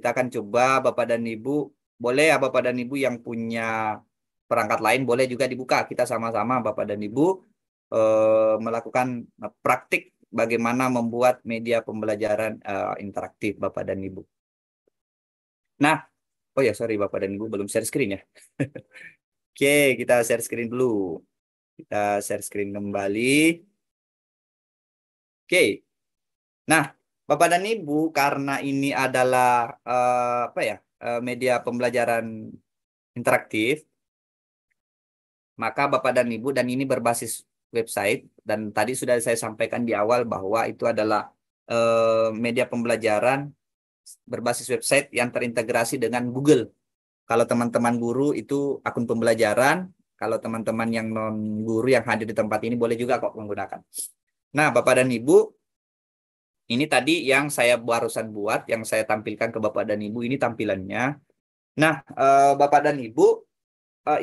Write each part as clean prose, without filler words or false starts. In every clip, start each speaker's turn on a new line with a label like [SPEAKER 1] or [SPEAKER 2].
[SPEAKER 1] kita akan coba Bapak dan Ibu, boleh ya Bapak dan Ibu yang punya perangkat lain boleh juga dibuka. Kita sama-sama Bapak dan Ibu melakukan praktik bagaimana membuat media pembelajaran interaktif Bapak dan Ibu. Nah, oh ya sorry Bapak dan Ibu belum share screen ya. Oke, kita share screen dulu. Kita share screen kembali. Oke. Nah, Bapak dan Ibu, karena ini adalah apa ya media pembelajaran interaktif, maka Bapak dan Ibu dan ini berbasis website dan tadi sudah saya sampaikan di awal bahwa itu adalah media pembelajaran berbasis website yang terintegrasi dengan Google. Kalau teman-teman guru itu akun pembelajaran, kalau teman-teman yang non guru yang hadir di tempat ini boleh juga kok menggunakan. Nah, Bapak dan Ibu, ini tadi yang saya barusan buat, yang saya tampilkan ke Bapak dan Ibu, ini tampilannya. Nah, Bapak dan Ibu,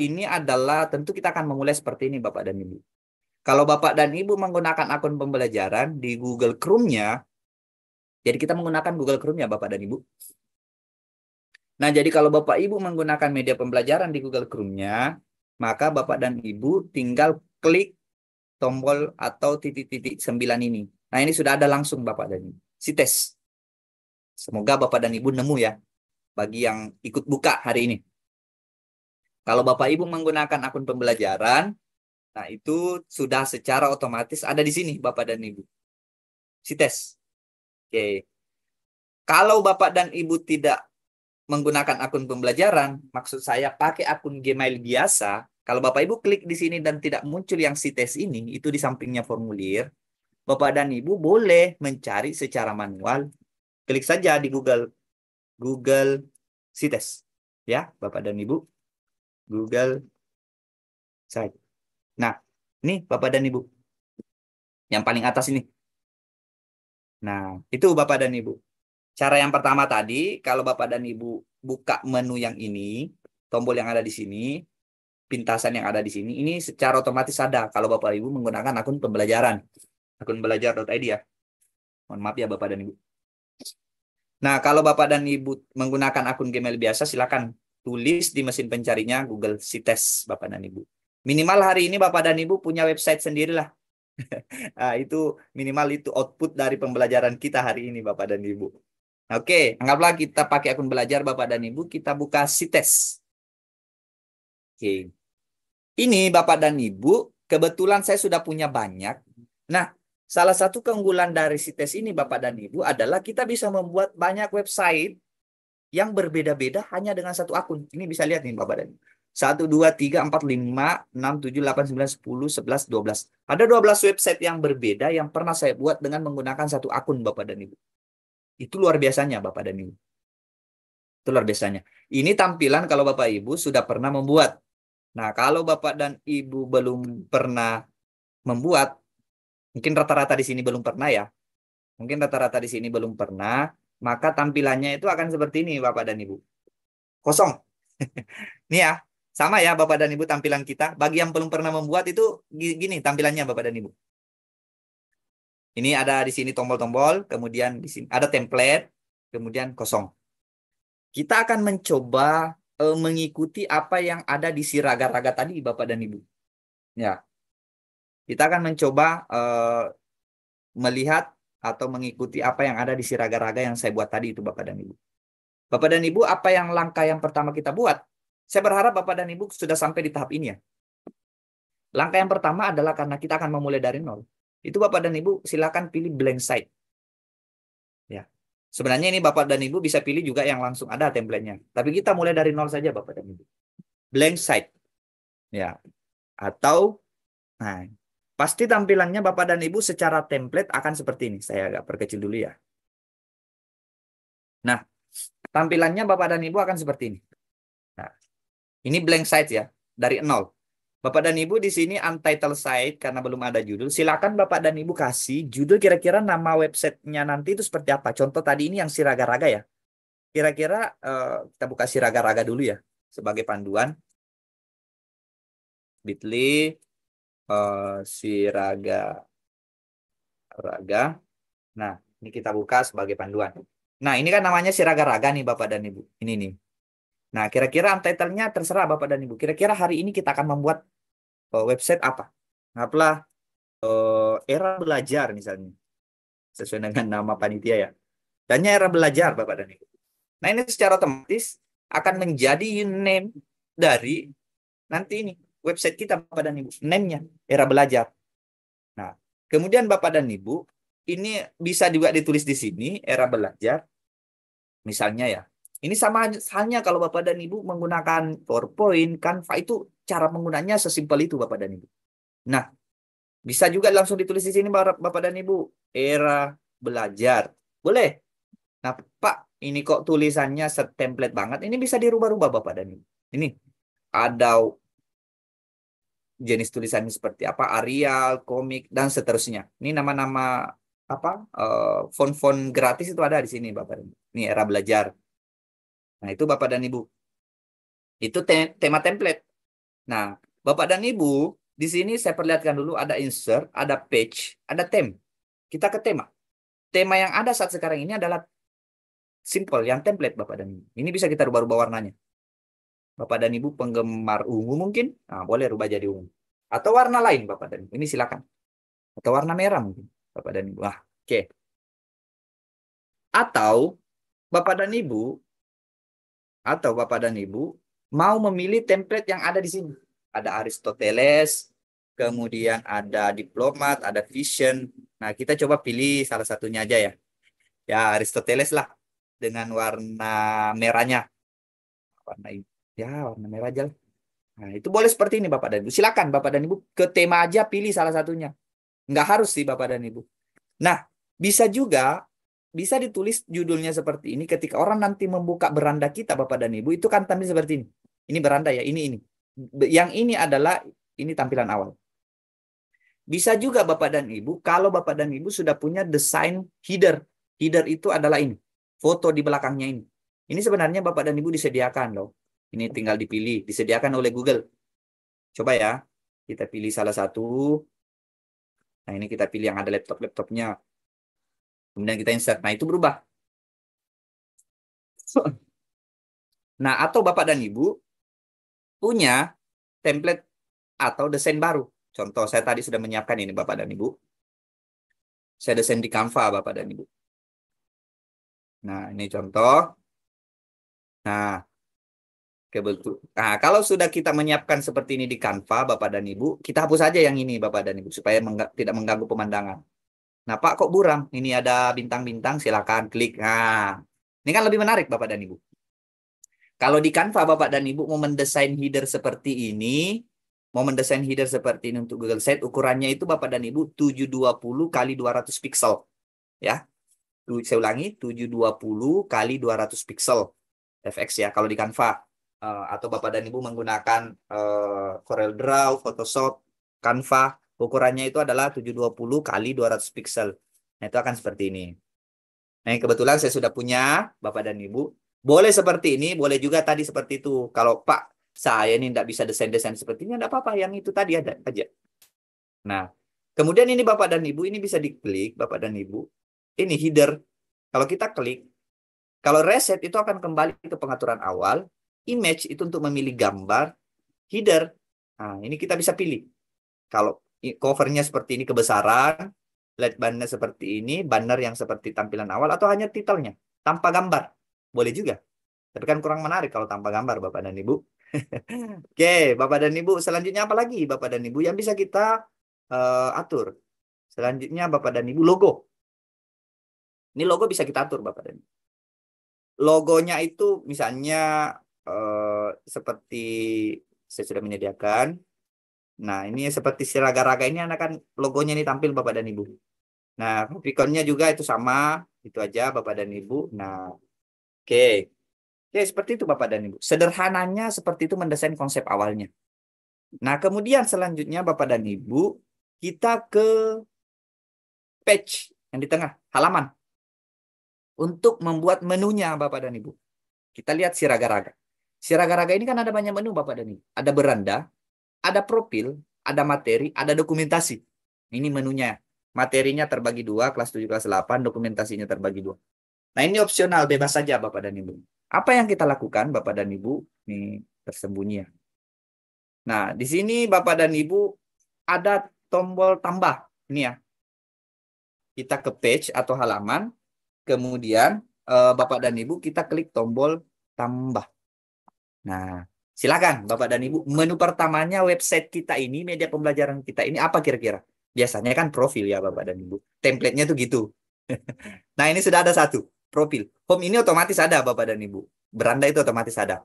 [SPEAKER 1] ini adalah tentu kita akan memulai seperti ini Bapak dan Ibu. Kalau Bapak dan Ibu menggunakan akun pembelajaran di Google Chrome-nya, jadi kita menggunakan Google Chrome-nya Bapak dan Ibu. Nah, jadi kalau Bapak Ibu menggunakan media pembelajaran di Google Chrome-nya, maka Bapak dan Ibu tinggal klik tombol atau titik-titik 9 ini. Nah, ini sudah ada langsung Bapak dan Ibu. Sites. Semoga Bapak dan Ibu nemu ya, bagi yang ikut buka hari ini. Kalau Bapak Ibu menggunakan akun pembelajaran, nah itu sudah secara otomatis ada di sini Bapak dan Ibu. Sites. Oke. Kalau Bapak dan Ibu tidak menggunakan akun pembelajaran, maksud saya pakai akun Gmail biasa, kalau Bapak Ibu klik di sini dan tidak muncul yang Sites ini, itu di sampingnya formulir, Bapak dan Ibu boleh mencari secara manual. Klik saja di Google Sites. Ya, Bapak dan Ibu. Google Site. Nah, ini Bapak dan Ibu. Yang paling atas ini. Nah, itu Bapak dan Ibu. Cara yang pertama tadi, kalau Bapak dan Ibu buka menu yang ini, tombol yang ada di sini, pintasan yang ada di sini, ini secara otomatis ada kalau Bapak Ibu menggunakan akun pembelajaran. Akun belajar.id ya. Mohon maaf ya Bapak dan Ibu. Nah, kalau Bapak dan Ibu menggunakan akun Gmail biasa, silakan tulis di mesin pencarinya Google Sites Bapak dan Ibu. Minimal hari ini Bapak dan Ibu punya website sendirilah. Nah, itu minimal itu output dari pembelajaran kita hari ini Bapak dan Ibu. Oke, anggaplah kita pakai akun belajar Bapak dan Ibu, kita buka Sites. Oke. Ini Bapak dan Ibu, kebetulan saya sudah punya banyak. Nah, salah satu keunggulan dari Sites ini Bapak dan Ibu adalah kita bisa membuat banyak website yang berbeda-beda hanya dengan satu akun. Ini bisa lihat nih Bapak dan Ibu. 1, 2, 3, 4, 5, 6, 7, 8, 9, 10, 11, 12. Ada 12 website yang berbeda yang pernah saya buat dengan menggunakan satu akun Bapak dan Ibu. Itu luar biasanya Bapak dan Ibu. Itu luar biasanya. Ini tampilan kalau Bapak Ibu sudah pernah membuat. Nah, kalau Bapak dan Ibu belum pernah membuat, mungkin rata-rata di sini belum pernah ya. Mungkin rata-rata di sini belum pernah, maka tampilannya itu akan seperti ini Bapak dan Ibu. Kosong. Ini ya, sama ya Bapak dan Ibu tampilan kita. Bagi yang belum pernah membuat itu gini tampilannya Bapak dan Ibu. Ini ada di sini tombol-tombol, kemudian di sini ada template, kemudian kosong. Kita akan mencoba mengikuti apa yang ada di si raga-raga tadi Bapak dan Ibu. Ya, kita akan mencoba melihat atau mengikuti apa yang ada di si raga-raga yang saya buat tadi itu Bapak dan Ibu. Bapak dan Ibu, apa yang langkah yang pertama kita buat? Saya berharap Bapak dan Ibu sudah sampai di tahap ini ya. Langkah yang pertama adalah karena kita akan memulai dari nol. Itu Bapak dan Ibu silakan pilih blank site. Ya. Sebenarnya ini Bapak dan Ibu bisa pilih juga yang langsung ada template-nya. Tapi kita mulai dari nol saja Bapak dan Ibu. Blank site. Ya. Atau nah, pasti tampilannya Bapak dan Ibu secara template akan seperti ini. Saya agak perkecil dulu ya. Nah, tampilannya Bapak dan Ibu akan seperti ini. Nah, ini blank site ya, dari nol. Bapak dan Ibu di sini untitled site karena belum ada judul. Silakan Bapak dan Ibu kasih judul kira-kira nama websitenya nanti itu seperti apa. Contoh tadi ini yang si raga-raga ya. Kira-kira kita buka si raga-raga dulu ya sebagai panduan. Bit.ly si raga-raga. Nah, ini kita buka sebagai panduan. Nah, ini kan namanya si raga-raga nih Bapak dan Ibu. Ini nih. Nah, kira-kira title-nya terserah Bapak dan Ibu. Kira-kira hari ini kita akan membuat website apa? Apalah era belajar misalnya. Sesuai dengan nama panitia ya. Dan era belajar Bapak dan Ibu. Nah, ini secara otomatis akan menjadi name dari nanti ini website kita Bapak dan Ibu. Name-nya era belajar. Nah, kemudian Bapak dan Ibu, ini bisa juga ditulis di sini era belajar. Misalnya ya, ini sama halnya kalau Bapak dan Ibu menggunakan PowerPoint, Canva itu cara penggunanya sesimpel itu Bapak dan Ibu. Nah, bisa juga langsung ditulis di sini Bapak dan Ibu, era belajar. Boleh. Nah, Pak, ini kok tulisannya setemplate banget. Ini bisa dirubah-rubah Bapak dan Ibu. Ini ada jenis tulisannya seperti apa, Arial, komik, dan seterusnya. Ini nama-nama apa font-font gratis itu ada di sini Bapak dan Ibu. Ini era belajar. Nah, itu Bapak dan Ibu. Itu tema template. Nah, Bapak dan Ibu, di sini saya perlihatkan dulu ada insert, ada page, ada theme. Kita ke tema. Tema yang ada saat sekarang ini adalah simple, yang template Bapak dan Ibu. Ini bisa kita rubah-rubah warnanya. Bapak dan Ibu penggemar ungu mungkin, nah, boleh rubah jadi ungu. Atau warna lain Bapak dan Ibu. Ini silakan. Atau warna merah mungkin Bapak dan Ibu. Ah, oke. Atau Bapak dan Ibu mau memilih template yang ada di sini. Ada Aristoteles, kemudian ada diplomat, ada vision. Nah, kita coba pilih salah satunya aja ya. Ya, Aristoteles lah dengan warna merahnya. Warna merah aja lah. Nah, itu boleh seperti ini Bapak dan Ibu. Silakan Bapak dan Ibu ke tema aja pilih salah satunya. Nggak harus sih Bapak dan Ibu. Nah, bisa juga bisa ditulis judulnya seperti ini ketika orang nanti membuka beranda kita Bapak dan Ibu itu kan tampil seperti ini. Ini beranda ya, ini. Yang ini adalah ini tampilan awal. Bisa juga Bapak dan Ibu kalau Bapak dan Ibu sudah punya desain header. Header itu adalah ini. Foto di belakangnya ini. Ini sebenarnya Bapak dan Ibu disediakan loh. Ini tinggal dipilih, disediakan oleh Google. Coba ya, kita pilih salah satu. Nah, ini kita pilih yang ada laptopnya. Kemudian kita insert. Nah, itu berubah. Nah, atau Bapak dan Ibu punya template atau desain baru. Contoh, saya tadi sudah menyiapkan ini Bapak dan Ibu. Saya desain di Canva Bapak dan Ibu. Nah, ini contoh. Nah, Nah, kalau sudah kita menyiapkan seperti ini di Canva, Bapak dan Ibu, kita hapus saja yang ini, Bapak dan Ibu, supaya tidak mengganggu pemandangan. Nah, Pak, kok buram? Ini ada bintang-bintang, silakan klik. Nah, ini kan lebih menarik, Bapak dan Ibu. Kalau di Canva, Bapak dan Ibu mau mendesain header seperti ini, untuk Google Site, ukurannya itu Bapak dan Ibu 720 kali 200 pixel. Ya, saya ulangi, 720 kali 200 pixel. FX ya, kalau di Canva. Atau Bapak dan Ibu menggunakan Corel Draw, Photoshop, Canva, ukurannya itu adalah 720 kali 200 pixel. Nah, itu akan seperti ini. Nah, kebetulan saya sudah punya, Bapak dan Ibu. Boleh seperti ini, boleh juga tadi seperti itu. Kalau Pak, saya ini tidak bisa desain-desain sepertinya, tidak apa-apa. Yang itu tadi ada aja. Nah, kemudian ini Bapak dan Ibu, ini bisa diklik, Bapak dan Ibu. Ini header. Kalau kita klik, kalau reset itu akan kembali ke pengaturan awal. Image itu untuk memilih gambar. Header. Nah, ini kita bisa pilih. Kalau covernya seperti ini kebesaran, light banner seperti ini, banner yang seperti tampilan awal, atau hanya titelnya, tanpa gambar. Boleh juga. Tapi kan kurang menarik kalau tanpa gambar, Bapak dan Ibu. Oke, Bapak dan Ibu. Selanjutnya apa lagi, Bapak dan Ibu, yang bisa kita atur? Selanjutnya, Bapak dan Ibu, logo. Ini logo bisa kita atur, Bapak dan Ibu. Logonya itu misalnya seperti saya sudah menyediakan. Nah, ini seperti si raga-raga ini akan logonya ini tampil Bapak dan Ibu. Nah, ikonnya juga itu sama, itu aja Bapak dan Ibu. Nah, oke. Oke, seperti itu Bapak dan Ibu. Sederhananya seperti itu mendesain konsep awalnya. Nah, kemudian selanjutnya Bapak dan Ibu, kita ke page yang di tengah, halaman. Untuk membuat menunya Bapak dan Ibu. Kita lihat si raga-raga. Si raga-raga ini kan ada banyak menu Bapak dan Ibu. Ada beranda, ada profil, ada materi, ada dokumentasi. Ini menunya. Materinya terbagi dua, kelas 7, kelas 8, dokumentasinya terbagi dua. Nah, ini opsional, bebas saja Bapak dan Ibu. Apa yang kita lakukan Bapak dan Ibu? Ini tersembunyi ya. Nah, di sini Bapak dan Ibu ada tombol tambah. Ini ya, kita ke page atau halaman, kemudian Bapak dan Ibu kita klik tombol tambah. Nah, silakan Bapak dan Ibu. Menu pertamanya website kita ini, media pembelajaran kita ini apa kira-kira? Biasanya kan profil ya Bapak dan Ibu. Template-nya tuh gitu. Nah, ini sudah ada satu, profil. Home ini otomatis ada Bapak dan Ibu. Beranda itu otomatis ada.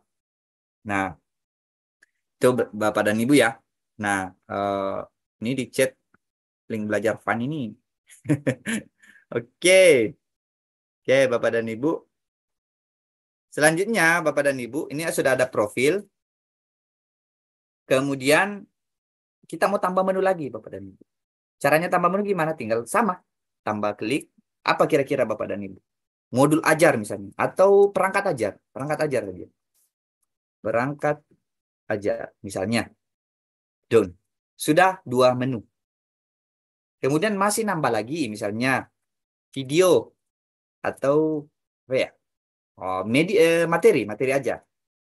[SPEAKER 1] Nah, itu Bapak dan Ibu ya. Nah, ini di chat link belajar fun ini. Oke. Oke, Bapak dan Ibu. Selanjutnya, Bapak dan Ibu, ini sudah ada profil. Kemudian kita mau tambah menu lagi, Bapak dan Ibu. Caranya tambah menu gimana? Tinggal sama. Tambah klik. Apa kira-kira Bapak dan Ibu? Modul ajar misalnya. Atau perangkat ajar. Perangkat ajar saja. Perangkat ajar. Misalnya. Down. Sudah dua menu. Kemudian masih nambah lagi. Misalnya video. Atau apa ya? Oh, materi. Materi ajar.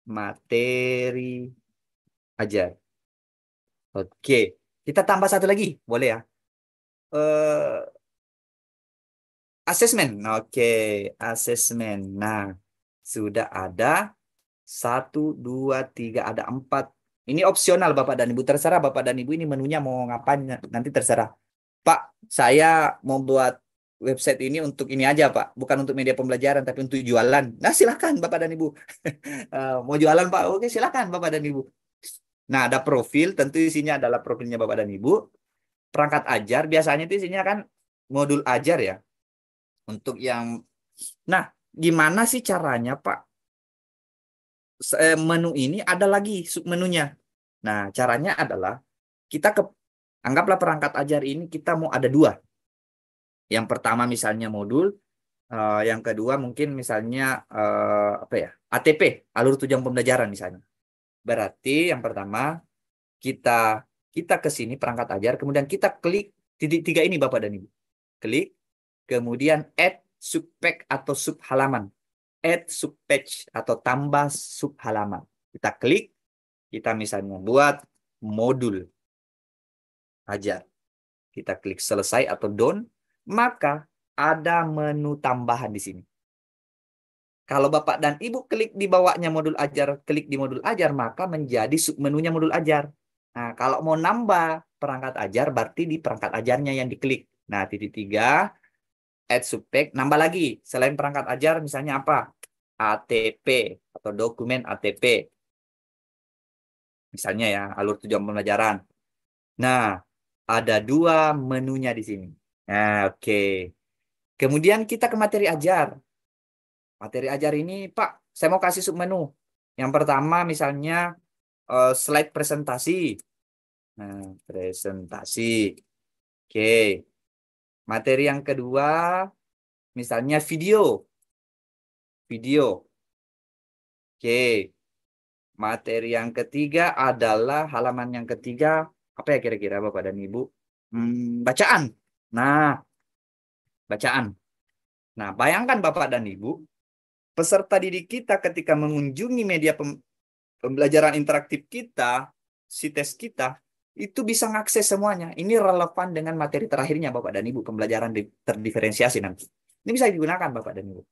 [SPEAKER 1] Materi ajar. Oke. Kita tambah satu lagi. Boleh ya? Eh, Asesmen. Oke. Asesmen. Nah. Sudah ada. Satu, dua, tiga, ada empat. Ini opsional Bapak dan Ibu. Terserah Bapak dan Ibu ini menunya mau ngapain. Nanti terserah. Pak, saya mau buat website ini untuk ini aja Pak. Bukan untuk media pembelajaran, tapi untuk jualan. Nah silakan Bapak dan Ibu. Mau jualan Pak? Oke silakan Bapak dan Ibu. Nah ada profil, tentu isinya adalah profilnya Bapak dan Ibu. Perangkat ajar, biasanya itu isinya kan modul ajar ya. Untuk yang, nah gimana sih caranya Pak? Menu ini ada lagi submenunya. Nah, caranya adalah kita anggaplah perangkat ajar ini kita mau ada dua. Yang pertama misalnya modul, yang kedua mungkin misalnya apa ya? ATP, alur tunjang pembelajaran misalnya. Berarti yang pertama kita kita ke sini perangkat ajar, kemudian kita klik titik tiga ini Bapak dan Ibu. Klik, kemudian add subpage atau subhalaman. Add subpage atau tambah subhalaman. Kita klik, kita misalnya buat modul ajar. Kita klik selesai atau done, maka ada menu tambahan di sini. Kalau Bapak dan Ibu klik di bawahnya modul ajar, klik di modul ajar, maka menjadi submenunya modul ajar. Nah, kalau mau nambah perangkat ajar, berarti di perangkat ajarnya yang diklik. Nah, titik tiga, add subpage, nambah lagi. Selain perangkat ajar, misalnya apa? ATP atau dokumen ATP. Misalnya ya, alur tujuan pembelajaran. Nah, ada dua menunya di sini. Nah, oke. Kemudian kita ke materi ajar. Materi ajar ini, Pak, saya mau kasih submenu. Yang pertama misalnya slide presentasi. Nah, presentasi. Oke. Materi yang kedua misalnya video. Video. Oke. Materi yang ketiga adalah halaman yang ketiga. Apa ya kira-kira Bapak dan Ibu? Bacaan. Nah, bacaan. Nah, bayangkan Bapak dan Ibu, peserta didik kita ketika mengunjungi media pembelajaran interaktif kita, si tes kita, itu bisa mengakses semuanya. Ini relevan dengan materi terakhirnya Bapak dan Ibu, pembelajaran terdiferensiasi nanti. Ini bisa digunakan Bapak dan Ibu.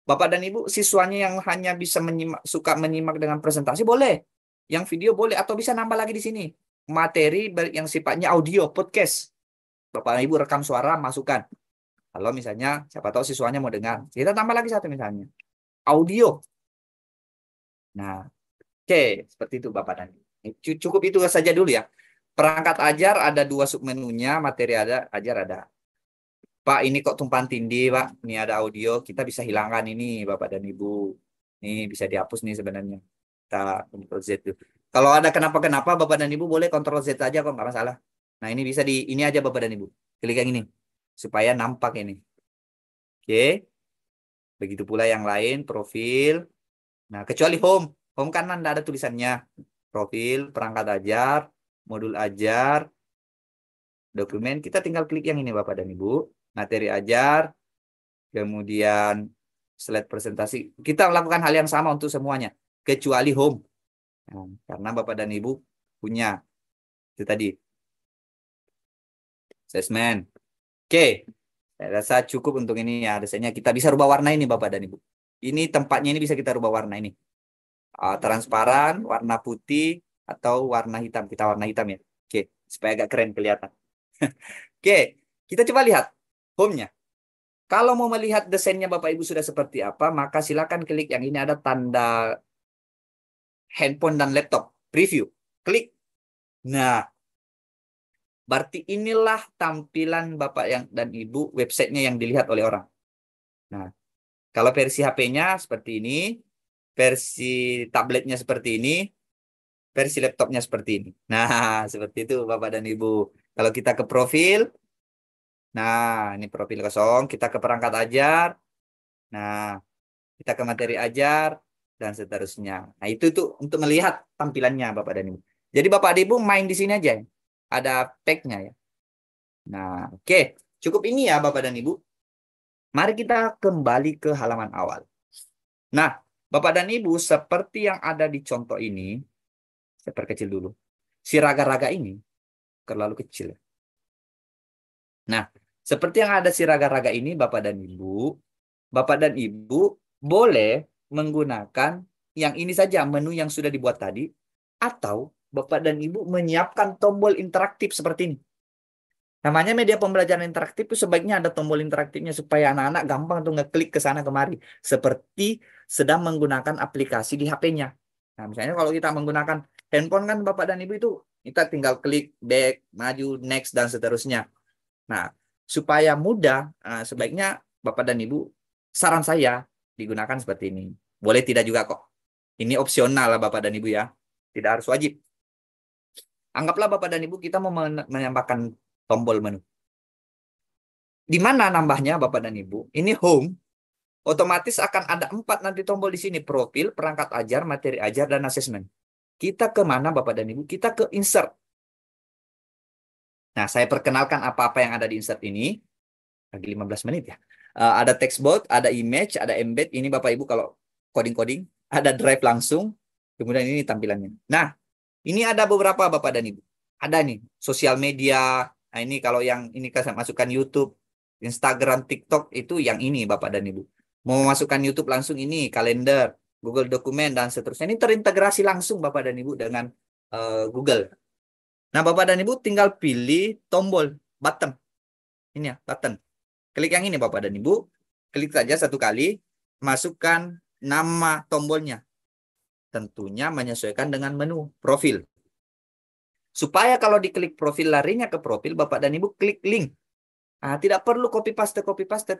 [SPEAKER 1] Bapak dan Ibu, siswanya yang hanya bisa suka menyimak dengan presentasi, boleh. Yang video boleh, atau bisa nambah lagi di sini. Materi yang sifatnya audio, podcast. Bapak dan Ibu rekam suara, masukkan. Kalau misalnya, siapa tahu siswanya mau dengar. Kita tambah lagi satu misalnya. Audio. Nah, oke, seperti itu Bapak dan Ibu. Cukup itu saja dulu ya. Perangkat ajar ada dua submenunya, materi ajar ada. Pak, ini kok tumpang tindih, Pak. Ini ada audio, kita bisa hilangkan ini, Bapak dan Ibu. Ini bisa dihapus nih sebenarnya. Kita Ctrl Z tuh. Kalau ada kenapa-kenapa, Bapak dan Ibu boleh Ctrl Z aja kok, nggak masalah. Nah, ini bisa ini aja Bapak dan Ibu. Klik yang ini. Supaya nampak ini. Oke. Begitu pula yang lain, profil. Nah, kecuali home. Home kanan ada tulisannya. Profil, perangkat ajar, modul ajar, dokumen. Kita tinggal klik yang ini Bapak dan Ibu. Materi ajar. kemudian slide presentasi. Kita melakukan hal yang sama untuk semuanya, kecuali home. Nah, karena Bapak dan Ibu punya itu tadi, assessment. Oke, saya rasa cukup untuk ini ya. Biasanya kita bisa rubah warna ini Bapak dan Ibu. Ini tempatnya ini bisa kita rubah warna ini. Transparan, warna putih, atau warna hitam. Kita warna hitam ya. Oke, supaya agak keren kelihatan. Oke, kita coba lihat home-nya. Kalau mau melihat desainnya Bapak Ibu sudah seperti apa, maka silakan klik yang ini ada tanda handphone dan laptop. Preview. Klik. Nah, berarti inilah tampilan Bapak yang dan Ibu websitenya yang dilihat oleh orang. Nah, kalau versi HP-nya seperti ini, versi tabletnya seperti ini, versi laptopnya seperti ini. Nah, seperti itu Bapak dan Ibu. Kalau kita ke profil, nah ini profil kosong, kita ke perangkat ajar, nah kita ke materi ajar, dan seterusnya. Nah, itu tuh untuk melihat tampilannya Bapak dan Ibu. Jadi Bapak dan Ibu main di sini aja. Ada tag-nya ya. Nah, oke. Cukup ini ya Bapak dan Ibu. Mari kita kembali ke halaman awal. Nah, Bapak dan Ibu, seperti yang ada di contoh ini, saya perkecil dulu. Si raga-raga ini terlalu kecil. Nah, seperti yang ada si raga-raga ini, Bapak dan Ibu boleh menggunakan yang ini saja, menu yang sudah dibuat tadi, atau Bapak dan Ibu menyiapkan tombol interaktif seperti ini. Namanya media pembelajaran interaktif itu sebaiknya ada tombol interaktifnya supaya anak-anak gampang tuh ngeklik ke sana kemari. Seperti sedang menggunakan aplikasi di HP-nya. Nah, misalnya kalau kita menggunakan handphone kan Bapak dan Ibu itu kita tinggal klik back, maju, next, dan seterusnya. Nah, supaya mudah, sebaiknya Bapak dan Ibu, saran saya digunakan seperti ini. Boleh tidak juga kok. Ini opsional lah Bapak dan Ibu ya. Tidak harus wajib. Anggaplah Bapak dan Ibu kita mau menambahkan tombol menu. Di mana nambahnya Bapak dan Ibu? Ini home. Otomatis akan ada 4 nanti tombol di sini. Profil, perangkat ajar, materi ajar, dan asesmen. Kita ke mana Bapak dan Ibu? Kita ke insert. Nah, saya perkenalkan apa-apa yang ada di insert ini. Lagi 15 menit ya. Ada textbox, ada image, ada embed. Ini Bapak Ibu kalau coding-coding. Ada drive langsung. Kemudian ini tampilannya. Nah, ini ada beberapa Bapak dan Ibu. Ada nih, sosial media. Nah, ini kalau yang ini saya masukkan YouTube, Instagram, TikTok, itu yang ini Bapak dan Ibu. Mau masukkan YouTube langsung ini, kalender, Google Dokumen, dan seterusnya. Ini terintegrasi langsung Bapak dan Ibu dengan Google. Nah, Bapak dan Ibu tinggal pilih tombol, button. Ini ya, button. Klik yang ini Bapak dan Ibu. Klik saja satu kali, masukkan nama tombolnya. Tentunya menyesuaikan dengan menu profil. Supaya kalau diklik profil larinya ke profil, Bapak dan Ibu klik link. Nah, tidak perlu copy paste,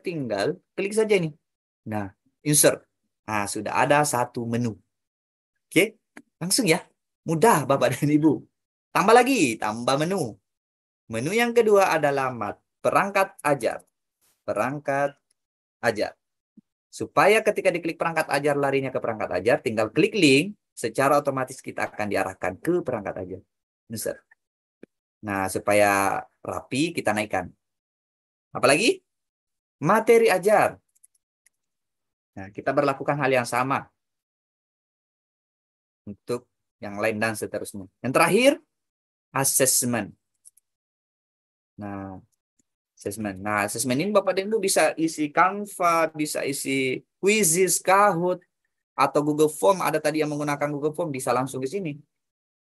[SPEAKER 1] tinggal klik saja ini. Nah, insert. Nah, sudah ada satu menu. Oke, langsung ya. Mudah Bapak dan Ibu. Tambah lagi, tambah menu. Menu yang kedua adalah perangkat ajar. Perangkat ajar. Supaya ketika diklik perangkat ajar larinya ke perangkat ajar, tinggal klik link, secara otomatis kita akan diarahkan ke perangkat ajar. Insert. Nah, supaya rapi kita naikkan. Apalagi? Materi ajar. Nah, kita berlakukan hal yang sama untuk yang lain dan seterusnya. Yang terakhir, assessment. Nah, assessment. Nah, assessment ini Bapak dan Ibu bisa isi Canva, bisa isi Quizzes, Kahoot, atau Google Form. Ada tadi yang menggunakan Google Form, bisa langsung di sini.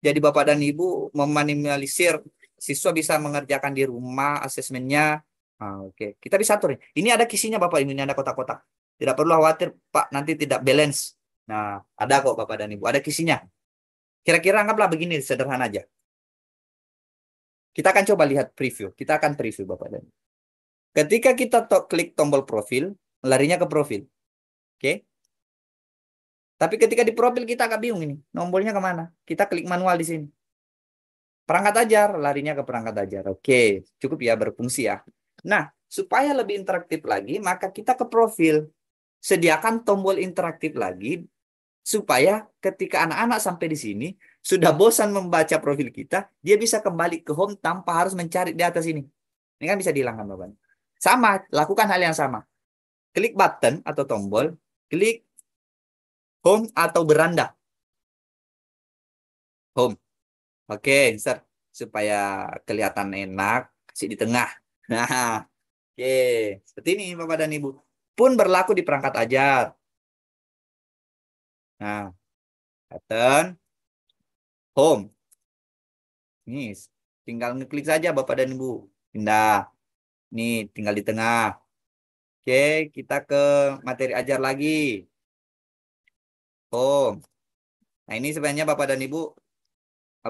[SPEAKER 1] Jadi Bapak dan Ibu meminimalisir siswa bisa mengerjakan di rumah asesmennya. Oke. Kita bisa atur. Ini ada kisinya Bapak Ibu, ini ada kotak-kotak. Tidak perlu khawatir Pak nanti tidak balance. Nah, ada kok Bapak dan Ibu, ada kisinya. Kira-kira anggaplah begini, sederhana aja. Kita akan coba lihat preview. Kita akan preview Bapak dan Ibu. Ketika kita klik tombol profil, larinya ke profil. Oke. Tapi ketika di profil kita agak bingung ini. Nombornya kemana? Kita klik manual di sini. Perangkat ajar, larinya ke perangkat ajar. Oke, cukup ya, berfungsi ya. Nah, supaya lebih interaktif lagi, maka kita ke profil. Sediakan tombol interaktif lagi, supaya ketika anak-anak sampai di sini, sudah bosan membaca profil kita, dia bisa kembali ke home tanpa harus mencari di atas ini. Ini kan bisa dihilangkan, Bapak. Sama, lakukan hal yang sama. klik button atau tombol, klik home atau beranda. Home. Oke, insert supaya kelihatan enak, kasih di tengah. Nah, oke, seperti ini Bapak dan Ibu. Pun berlaku di perangkat ajar. Nah, button home. Ini tinggal ngeklik saja Bapak dan Ibu. Pindah. Ini tinggal di tengah. Oke, kita ke materi ajar lagi. Home. Nah, ini sebenarnya Bapak dan Ibu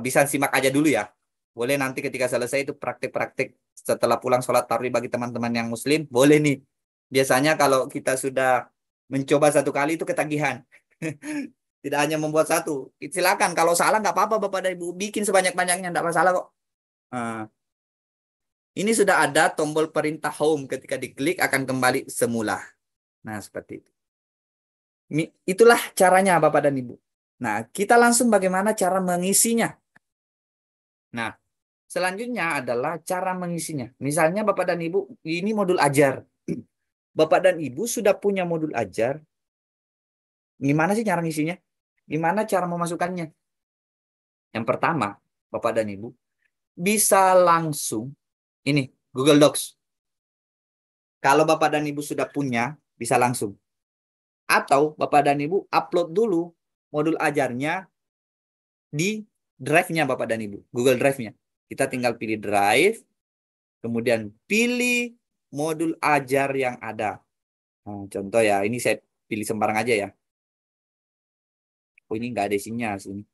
[SPEAKER 1] bisa simak aja dulu ya. Boleh nanti ketika selesai itu praktik-praktik setelah pulang sholat tarawih bagi teman-teman yang muslim. Boleh nih. Biasanya kalau kita sudah mencoba satu kali itu ketagihan. Tidak hanya membuat satu. Silakan. Kalau salah nggak apa-apa Bapak dan Ibu. Bikin sebanyak-banyaknya. Nggak masalah kok. Nah, ini sudah ada tombol perintah home. Ketika diklik akan kembali semula. Nah, seperti itu. Itulah caranya Bapak dan Ibu. Nah, kita langsung bagaimana cara mengisinya. Nah, selanjutnya adalah cara mengisinya. Misalnya Bapak dan Ibu, ini modul ajar. Bapak dan Ibu sudah punya modul ajar. Gimana sih cara ngisinya? Gimana cara memasukkannya? Yang pertama, Bapak dan Ibu, bisa langsung, ini, Google Docs. Kalau Bapak dan Ibu sudah punya, bisa langsung. Atau Bapak dan Ibu upload dulu modul ajarnya di drive-nya Bapak dan Ibu, Google Drive-nya. Kita tinggal pilih drive, kemudian pilih modul ajar yang ada. Nah, contoh ya, ini saya pilih sembarang aja ya. Oh, ini nggak ada isinya sini.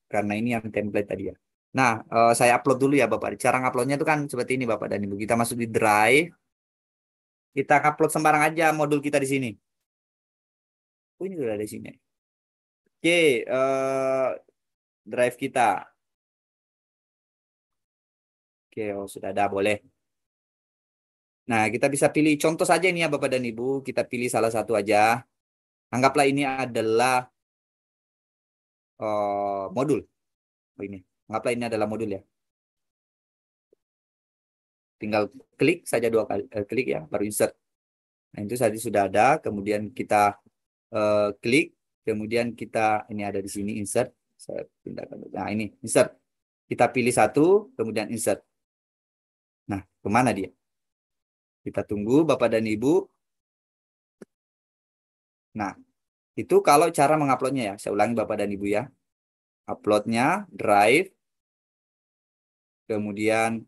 [SPEAKER 1] Karena ini yang template tadi ya. Nah, saya upload dulu ya Bapak. Cara nguploadnya itu kan seperti ini Bapak dan Ibu. Kita masuk di Drive. Kita upload sembarang aja modul kita di sini. Oh, ini sudah ada isinya. Oke, Drive kita. Oke, oh sudah ada, boleh. Nah, kita bisa pilih contoh saja ini ya Bapak dan Ibu. Kita pilih salah satu aja. Anggaplah ini adalah modul. Oh, ini. Anggaplah ini adalah modul ya. Tinggal klik saja dua kali, klik ya, baru insert. Nah, itu tadi sudah ada. Kemudian kita klik, kemudian kita ini ada di sini insert. Saya pindahkan. Nah, ini insert. Kita pilih satu, kemudian insert. Nah, kemana dia? Kita tunggu Bapak dan Ibu. Nah, itu kalau cara menguploadnya ya. Saya ulangi Bapak dan Ibu ya. Uploadnya, Drive, kemudian,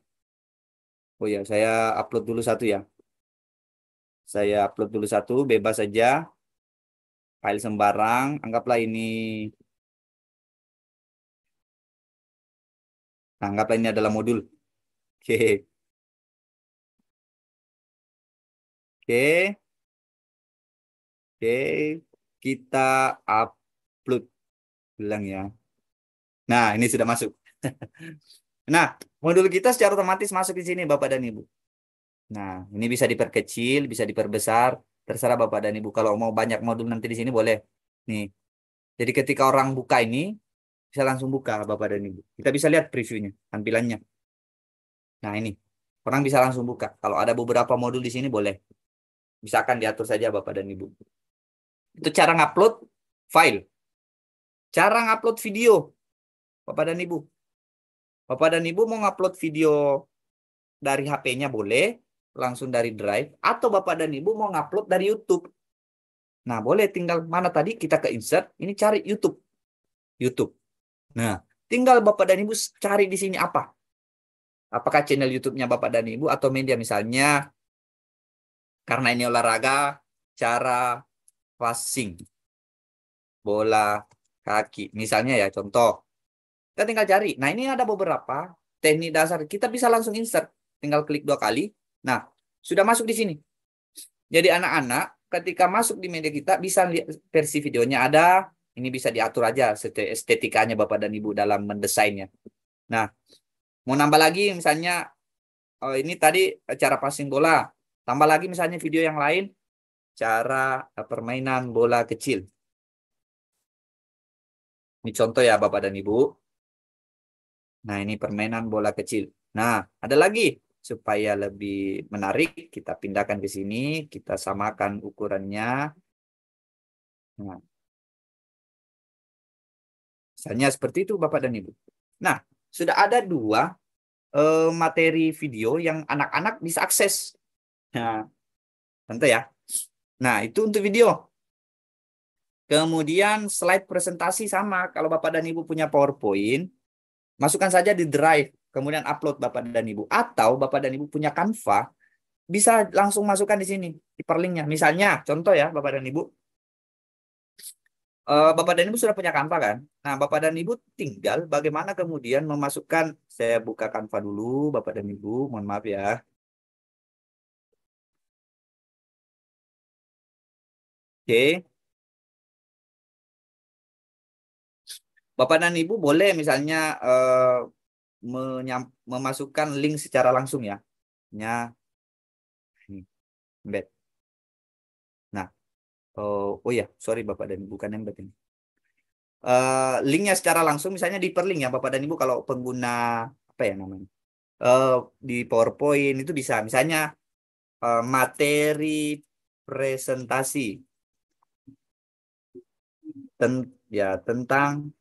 [SPEAKER 1] oh ya, saya upload dulu satu ya. Saya upload dulu satu, bebas saja. File sembarang, anggaplah ini. Nah, anggaplah ini adalah modul. Oke. Oke. Oke. Kita upload. Bilang ya. Nah, ini sudah masuk. Nah, modul kita secara otomatis masuk di sini, Bapak dan Ibu. Nah, ini bisa diperkecil, bisa diperbesar. Terserah Bapak dan Ibu. Kalau mau banyak modul nanti di sini boleh. Nih. Jadi ketika orang buka ini, bisa langsung buka Bapak dan Ibu. Kita bisa lihat previewnya, tampilannya. Nah, ini. Orang bisa langsung buka. Kalau ada beberapa modul di sini boleh. Misalkan diatur saja Bapak dan Ibu. Itu cara ngupload file. Cara ngupload video, Bapak dan Ibu. Bapak dan Ibu mau ngupload video dari HP-nya boleh, langsung dari Drive. Atau Bapak dan Ibu mau ngupload dari YouTube. Nah, boleh tinggal mana tadi kita ke insert. Ini cari YouTube. YouTube. Nah, tinggal Bapak dan Ibu cari di sini apa. Apakah channel YouTube-nya Bapak dan Ibu atau media misalnya. Karena ini olahraga, cara passing bola kaki. Misalnya ya, contoh. Kita tinggal cari. Nah, ini ada beberapa teknik dasar. Kita bisa langsung insert. Tinggal klik dua kali. Nah, sudah masuk di sini. Jadi anak-anak ketika masuk di media kita bisa lihat versi videonya ada. Ini bisa diatur aja estetikanya Bapak dan Ibu dalam mendesainnya. Nah, mau nambah lagi misalnya ini tadi cara passing bola. Tambah lagi misalnya video yang lain. Cara permainan bola kecil. Ini contoh ya Bapak dan Ibu. Nah, ini permainan bola kecil. Nah, ada lagi. supaya lebih menarik, kita pindahkan ke sini, kita samakan ukurannya. Nah, misalnya seperti itu Bapak dan Ibu. Nah, sudah ada dua materi video yang anak-anak bisa akses. Nah, tentu ya. Nah, itu untuk video. Kemudian slide presentasi sama. Kalau Bapak dan Ibu punya PowerPoint, masukkan saja di Drive, kemudian upload Bapak dan Ibu. Atau Bapak dan Ibu punya Canva, bisa langsung masukkan di sini, hyperlinknya. Misalnya, contoh ya Bapak dan Ibu, Bapak dan Ibu sudah punya Canva kan? Nah, Bapak dan Ibu tinggal bagaimana kemudian memasukkan, saya buka Canva dulu, Bapak dan Ibu, mohon maaf ya. Oke, Bapak dan Ibu boleh misalnya memasukkan link secara langsung ya. Ini, embed. Nah, oh ya, sorry Bapak dan Ibu, bukan embed ini. Linknya secara langsung, misalnya di perlink ya Bapak dan Ibu kalau pengguna apa ya namanya eh, di PowerPoint itu bisa, misalnya materi presentasi tentang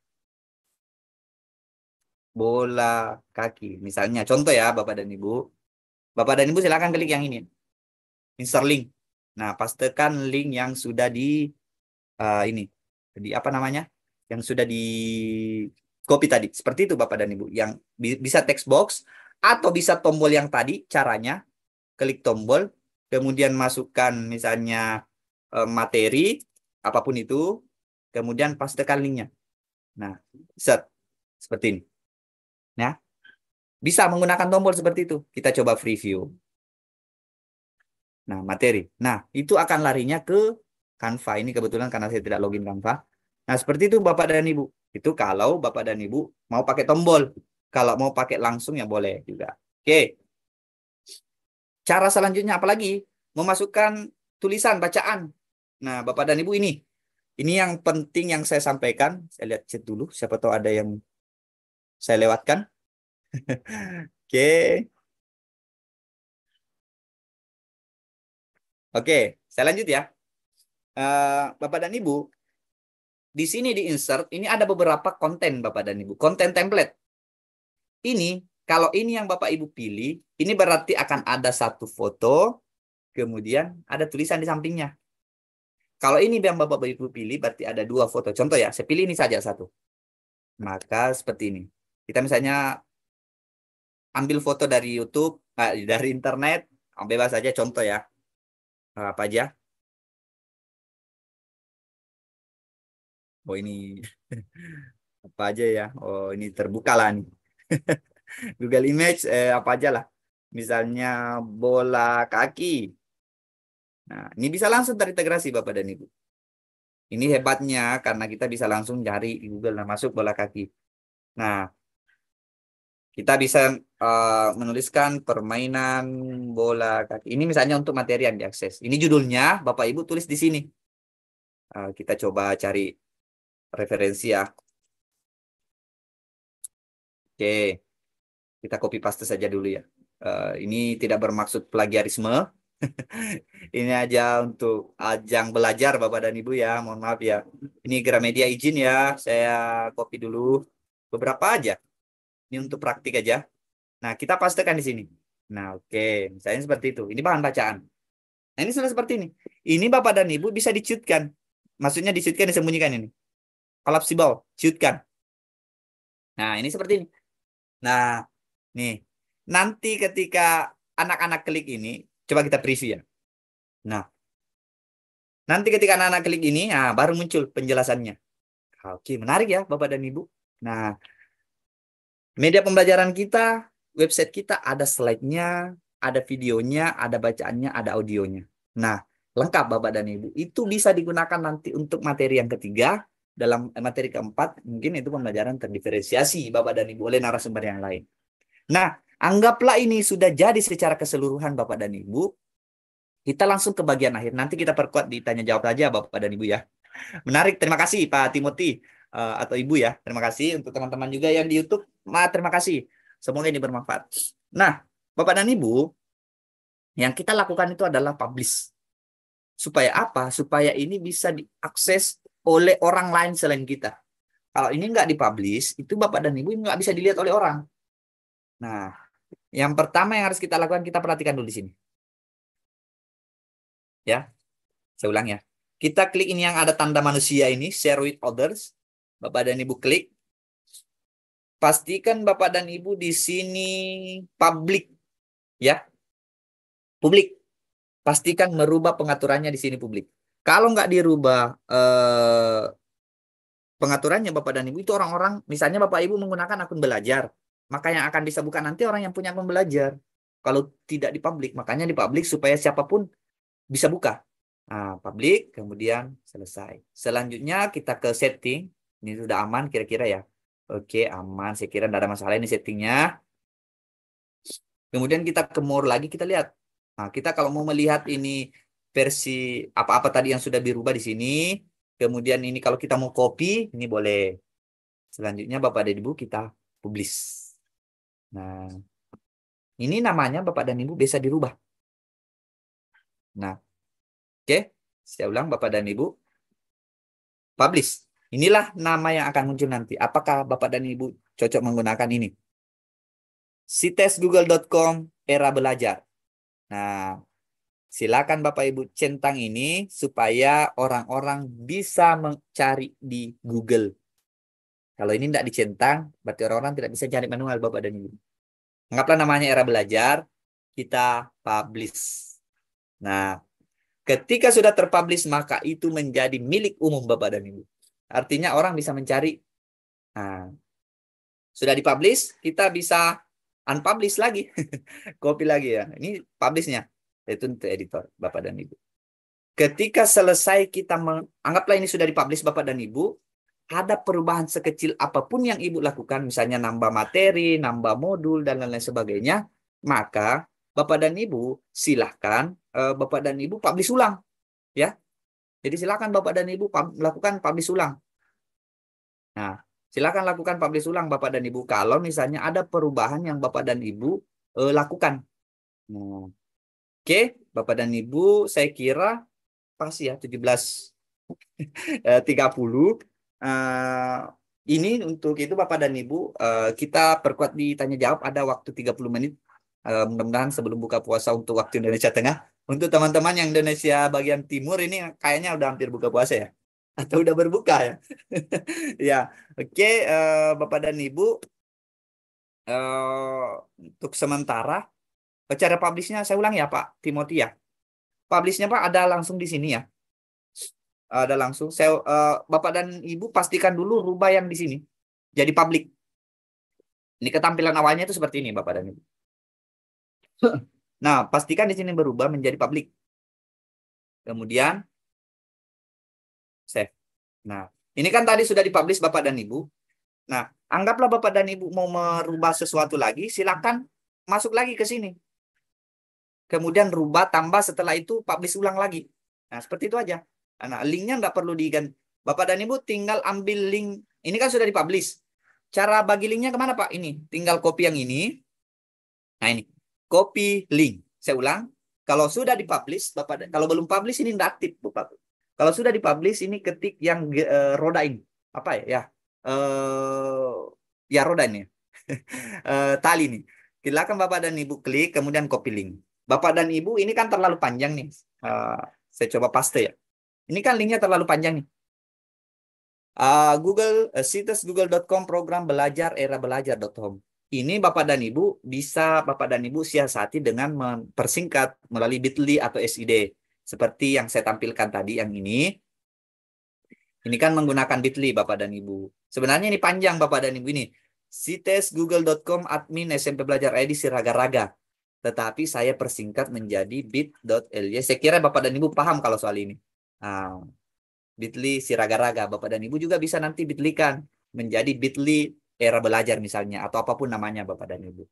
[SPEAKER 1] bola kaki, misalnya contoh ya Bapak dan Ibu. Bapak dan Ibu silakan klik yang ini, insert link. Nah, pastekan link yang sudah di ini, di apa namanya, yang sudah di copy tadi. Seperti itu Bapak dan Ibu. Yang bisa text box atau bisa tombol yang tadi caranya, klik tombol, kemudian masukkan misalnya materi apapun itu, kemudian pastekan linknya. Nah, set seperti ini. Ya, bisa menggunakan tombol seperti itu. Kita coba preview. Nah, materi. Nah, itu akan larinya ke Canva. Ini kebetulan karena saya tidak login Canva. Nah, seperti itu Bapak dan Ibu. Itu kalau Bapak dan Ibu mau pakai tombol. Kalau mau pakai langsung ya boleh juga. Oke. Cara selanjutnya apalagi? Memasukkan tulisan, bacaan. Nah, Bapak dan Ibu ini. Ini yang penting yang saya sampaikan. Saya lihat chat dulu. Siapa tahu ada yang saya lewatkan. Oke. Oke. Saya lanjut ya. Bapak dan Ibu, di sini di insert, ini ada beberapa konten Bapak dan Ibu. Konten template. Ini, kalau ini yang Bapak Ibu pilih, ini berarti akan ada satu foto, kemudian ada tulisan di sampingnya. Kalau ini yang Bapak Ibu pilih, berarti ada dua foto. Contoh ya, saya pilih ini saja satu. Maka seperti ini. Kita misalnya ambil foto dari YouTube, dari internet, bebas saja contoh ya. Apa aja? Oh ini apa aja ya? Oh ini terbuka lah nih. Google Image apa aja lah. Misalnya bola kaki. Nah, ini bisa langsung terintegrasi Bapak dan Ibu. Ini hebatnya karena kita bisa langsung cari di Google, nah masuk bola kaki. Nah, kita bisa menuliskan permainan bola kaki. Ini misalnya untuk materi yang diakses. Ini judulnya, Bapak Ibu tulis di sini. Kita coba cari referensi ya. Oke, kita copy paste saja dulu ya. Ini tidak bermaksud plagiarisme. Ini aja untuk ajang belajar Bapak dan Ibu ya. Mohon maaf ya. Ini Gramedia izin ya. Saya copy dulu beberapa aja. Ini untuk praktik aja. Nah, kita pastekan di sini. Nah, oke. Misalnya seperti itu. Ini bahan bacaan. Nah, ini sudah seperti ini. Ini Bapak dan Ibu bisa dicutkan. Maksudnya dicutkan, disembunyikan ini. Collapsible. Cutkan. Nah, ini seperti ini. Nah, nih. Nanti ketika anak-anak klik ini, coba kita preview ya. Nah, nanti ketika anak-anak klik ini, nah, baru muncul penjelasannya. Oke, menarik ya Bapak dan Ibu. Nah, media pembelajaran kita, website kita ada slide-nya, ada videonya, ada bacaannya, ada audionya. Nah, lengkap Bapak dan Ibu. Itu bisa digunakan nanti untuk materi yang ketiga, dalam materi keempat, mungkin itu pembelajaran terdiferensiasi Bapak dan Ibu oleh narasumber yang lain. Nah, anggaplah ini sudah jadi secara keseluruhan Bapak dan Ibu. Kita langsung ke bagian akhir. Nanti kita perkuat di tanya jawab saja Bapak dan Ibu ya. Menarik. Terima kasih Pak Timothy atau Ibu ya. Terima kasih untuk teman-teman juga yang di YouTube. Terima kasih. Semoga ini bermanfaat. Nah, Bapak dan Ibu, yang kita lakukan itu adalah publish. Supaya apa? Supaya ini bisa diakses oleh orang lain selain kita. Kalau ini nggak dipublish, itu Bapak dan Ibu nggak bisa dilihat oleh orang. Nah, yang pertama yang harus kita lakukan, kita perhatikan dulu di sini. Ya, saya ulang ya. Kita klik ini yang ada tanda manusia ini, share with others. Bapak dan Ibu klik. Pastikan Bapak dan Ibu di sini public. Ya, publik. Pastikan merubah pengaturannya di sini publik. Kalau nggak dirubah pengaturannya Bapak dan Ibu, itu orang-orang, misalnya Bapak Ibu menggunakan akun belajar, maka yang akan bisa buka nanti orang yang punya akun belajar. Kalau tidak di publik, makanya di publik supaya siapapun bisa buka. Nah, publik, kemudian selesai. Selanjutnya kita ke setting. Ini sudah aman kira-kira ya. Oke, aman. Saya kira tidak ada masalah ini settingnya. Kemudian kita ke more lagi, kita lihat. Nah, kita kalau mau melihat ini versi apa-apa tadi yang sudah dirubah di sini. Kemudian ini kalau kita mau copy, ini boleh. Selanjutnya Bapak dan Ibu kita publish. Nah, ini namanya Bapak dan Ibu bisa dirubah. Nah, oke. Saya ulang Bapak dan Ibu. Publish. Inilah nama yang akan muncul nanti. Apakah Bapak dan Ibu cocok menggunakan ini? Sitesgoogle.com era belajar. Nah, silakan Bapak Ibu centang ini supaya orang-orang bisa mencari di Google. Kalau ini tidak dicentang, berarti orang-orang tidak bisa cari manual Bapak dan Ibu. Anggaplah namanya era belajar, kita publish. Nah, ketika sudah terpublish, maka itu menjadi milik umum Bapak dan Ibu. Artinya orang bisa mencari. Nah, sudah dipublish, kita bisa unpublish lagi. Copy lagi ya. Ini publishnya. Itu untuk editor Bapak dan Ibu. Ketika selesai kita anggaplah ini sudah dipublish Bapak dan Ibu, ada perubahan sekecil apapun yang Ibu lakukan, misalnya nambah materi, nambah modul, dan lain-lain sebagainya, maka Bapak dan Ibu silahkan Bapak dan Ibu publish ulang. Ya, jadi silakan Bapak dan Ibu lakukan publish ulang. Nah, silakan lakukan publish ulang Bapak dan Ibu kalau misalnya ada perubahan yang Bapak dan Ibu lakukan. Nah, oke, Bapak dan Ibu, saya kira pas ya 17.30. Ini untuk itu Bapak dan Ibu, kita perkuat di tanya jawab, ada waktu 30 menit. Mudah-mudahan sebelum buka puasa untuk waktu Indonesia Tengah. Untuk teman-teman yang Indonesia bagian timur ini kayaknya udah hampir buka puasa ya. Atau udah berbuka ya. Ya, oke, Bapak dan Ibu, untuk sementara cara publishnya saya ulang ya Pak Timothy ya. Publishnya Pak ada langsung di sini ya. Ada langsung. Bapak dan Ibu pastikan dulu rubah yang di sini. Jadi publik. Ini ketampilan awalnya itu seperti ini Bapak dan Ibu. Nah, pastikan di sini berubah menjadi publik. Kemudian save. Nah, ini kan tadi sudah dipublish Bapak dan Ibu. Nah, anggaplah Bapak dan Ibu mau merubah sesuatu lagi, silakan masuk lagi ke sini. Kemudian rubah, tambah, setelah itu publish ulang lagi. Nah, seperti itu aja. Nah, linknya nggak perlu diganti. Bapak dan Ibu tinggal ambil link. Ini kan sudah dipublish. Cara bagi linknya kemana Pak? Ini. Tinggal copy yang ini. Nah ini. Copy link. Saya ulang. Kalau sudah dipublish, Bapak, kalau belum publish ini tidak aktif Bapak. Kalau sudah dipublish ini ketik yang roda ini. Apa ya? Ya roda ini. Tali nih. Silakan Bapak dan Ibu klik, kemudian copy link. Bapak dan Ibu ini kan terlalu panjang nih. Saya coba paste ya. Ini kan linknya terlalu panjang nih. Situs google.com program belajar era belajar.com. Ini Bapak dan Ibu bisa Bapak dan Ibu siasati dengan mempersingkat melalui bit.ly atau SID. Seperti yang saya tampilkan tadi yang ini. Ini kan menggunakan bit.ly Bapak dan Ibu. Sebenarnya ini panjang Bapak dan Ibu ini. Sitesgoogle.com admin SMP Belajar ID Siraga-Raga. Tetapi saya persingkat menjadi bit.ly. Saya kira Bapak dan Ibu paham kalau soal ini. Nah, bit.ly Siraga-Raga. Bapak dan Ibu juga bisa nanti bit.ly kan menjadi bit.ly era belajar misalnya. Atau apapun namanya Bapak dan Ibu.